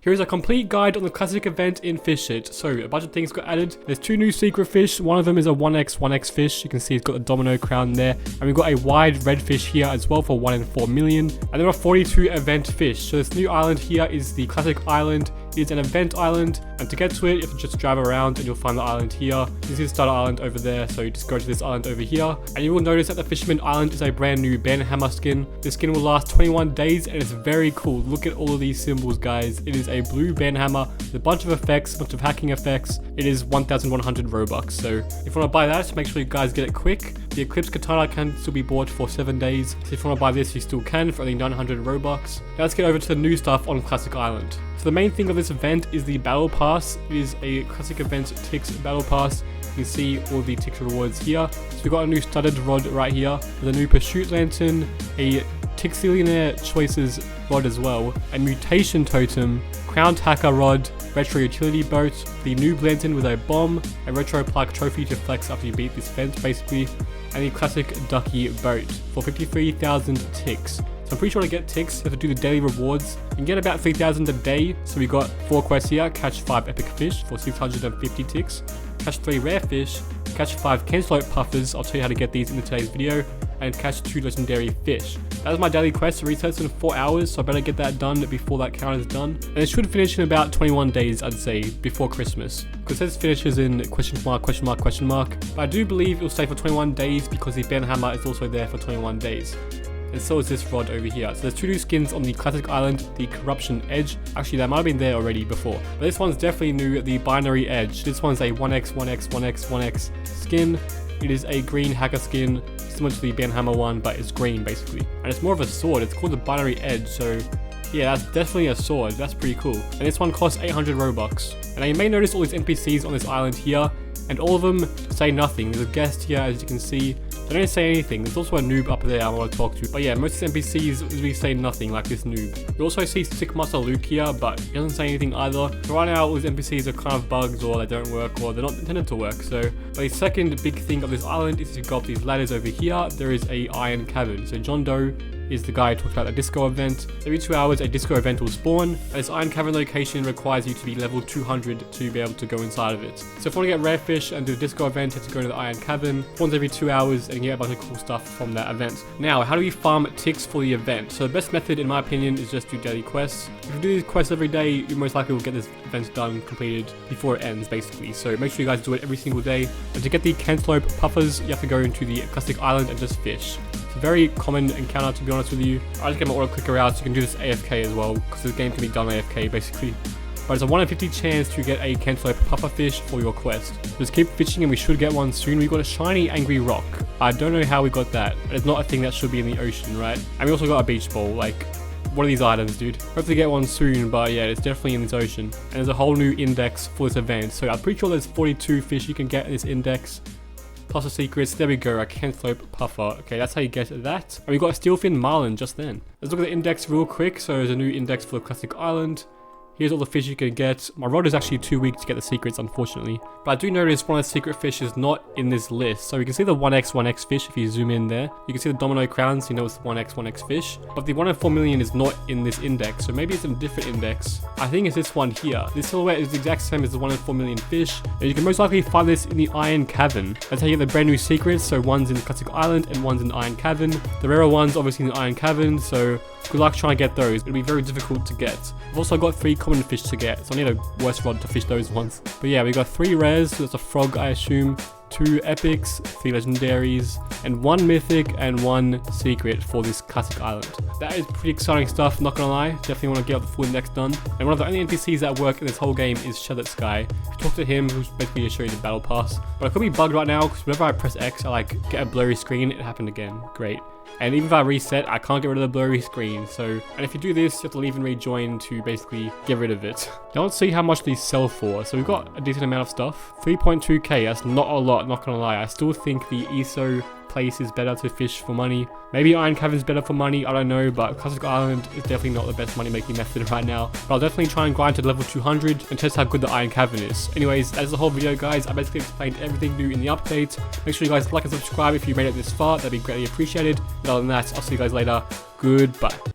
Here's a complete guide on the classic event in Fish It. So a bunch of things got added. There's 2 new secret fish. One of them is a 1x fish. You can see it's got the domino crown there. And we've got a wide red fish here as well for 1 in 4 million. And there are 42 event fish. So this new island here is the classic island. It's an event island, and to get to it you have to just drive around and you'll find the island here. You can see the starter island over there, so you just go to this island over here and you will notice that the Fisherman Island is a brand new banhammer skin. This skin will last 21 days and it's very cool. Look at all of these symbols, guys. It is a blue banhammer with a bunch of effects, a bunch of hacking effects. It is 1,100 Robux, so if you want to buy that, make sure you guys get it quick. The Eclipse Katana can still be bought for 7 days, so if you want to buy this you still can for only 900 Robux. Now let's get over to the new stuff on Classic Island. So the main thing of this event is the Battle Pass. It is a classic event Tix Battle Pass. You can see all the Tix rewards here. So we've got a new studded rod right here, with a new Pursuit Lantern, a Tixillionaire Choices rod as well, a Mutation Totem, Crowned Hacker rod, Retro Utility Boat, the Noob Lantern with a bomb, a Retro Plaque trophy to flex after you beat this event basically, and the classic Ducky boat for 53,000 ticks. So I'm pretty sure to get ticks, you have to do the daily rewards. You can get about 3,000 a day. So we got 4 quests here: catch 5 epic fish for 650 ticks, catch 3 rare fish, catch 5 cantelope puffers, I'll tell you how to get these in today's video, and catch 2 legendary fish. That was my daily quest. It resets in 4 hours, so I better get that done before that count is done. And it should finish in about 21 days, I'd say, before Christmas. Because it says finishes in question mark. But I do believe it will stay for 21 days because the banhammer is also there for 21 days. And so is this rod over here. So there's 2 new skins on the classic island, the Corruption Edge. Actually, that might have been there already before, but this one's definitely new, the Binary Edge. This one's a 1x skin. It is a green hacker skin, similar to the banhammer one, but it's green basically. And it's more of a sword. It's called the Binary Edge, so yeah, that's definitely a sword. That's pretty cool. And this one costs 800 Robux. And now you may notice all these NPCs on this island here, and all of them say nothing. There's a guest here, as you can see. They don't say anything. There's also a noob up there I want to talk to. But yeah, most of these NPCs really say nothing, like this noob. You also see Stickmaster Luke here, but he doesn't say anything either. So right now, all these NPCs are kind of bugs, or they don't work, or they're not intended to work. So, but the second big thing of this island is you've got these ladders over here. There is a iron cavern. So John Doe is the guy who talked about the disco event. Every 2 hours a disco event will spawn. This iron cavern location requires you to be level 200 to be able to go inside of it. So if you want to get rare fish and do a disco event, you have to go to the iron cavern. Spawns every 2 hours and you get a bunch of cool stuff from that event. Now, how do we farm ticks for the event? So the best method in my opinion is just do daily quests. If you do these quests every day, you most likely will get this event done, completed before it ends basically. So make sure you guys do it every single day. And to get the cantelope puffers, you have to go into the classic island and just fish. It's a very common encounter, to be honest with you. I just get my auto clicker out, so you can do this AFK as well, because this game can be done AFK basically. But it's a 1 in 50 chance to get a cantelope puffer fish for your quest. Just keep fishing and we should get one soon. We got a shiny angry rock. I don't know how we got that. It's not a thing that should be in the ocean, right? And we also got a beach ball. Like, what are these items, dude? Hopefully get one soon, but yeah, it's definitely in this ocean. And there's a whole new index for this event. So I'm pretty sure there's 42 fish you can get in this index. Plus the secrets. There we go, a cantelope puffer. Okay, that's how you get that. And we got a steelfin marlin just then. Let's look at the index real quick. So there's a new index for the classic island. Here's all the fish you can get. My rod is actually too weak to get the secrets, unfortunately. But I do notice one of the secret fish is not in this list. So you can see the 1x fish if you zoom in there. You can see the domino crowns, you know it's the 1x fish. But the 1 in 4 million is not in this index. So maybe it's in a different index. I think it's this one here. This silhouette is the exact same as the 1 in 4 million fish. And you can most likely find this in the Iron Cavern. That's how you get the brand new secrets. So one's in the classic island and one's in the Iron Cavern. The rarer one's obviously in the Iron Cavern. So good luck trying to get those. It'll be very difficult to get. I've also got 3 common fish to get, so I need a worse rod to fish those ones. But yeah, we got 3 rares, so that's a frog I assume, 2 epics, 3 legendaries, and 1 mythic and 1 secret for this classic island. That is pretty exciting stuff, not gonna lie. Definitely want to get the full index done. And one of the only NPCs that work in this whole game is Shell Sky. If you talk to him, who's basically to show you the battle pass. But I could be bugged right now, because whenever I press X, I like get a blurry screen. It happened again. Great. And even if I reset, I can't get rid of the blurry screen. So, and if you do this, you have to leave and rejoin to basically get rid of it. Now let's see how much these sell for. So we've got a decent amount of stuff. 3.2k, that's not a lot, not gonna lie. I still think the ESO place is better to fish for money. Maybe Iron Cavern's better for money, I don't know, but Classic Island is definitely not the best money making method right now. But I'll definitely try and grind to level 200 and test how good the Iron Cavern is. Anyways, that's the whole video, guys. I basically explained everything new in the update. Make sure you guys like and subscribe if you made it this far, that'd be greatly appreciated. And other than that, I'll see you guys later. Goodbye.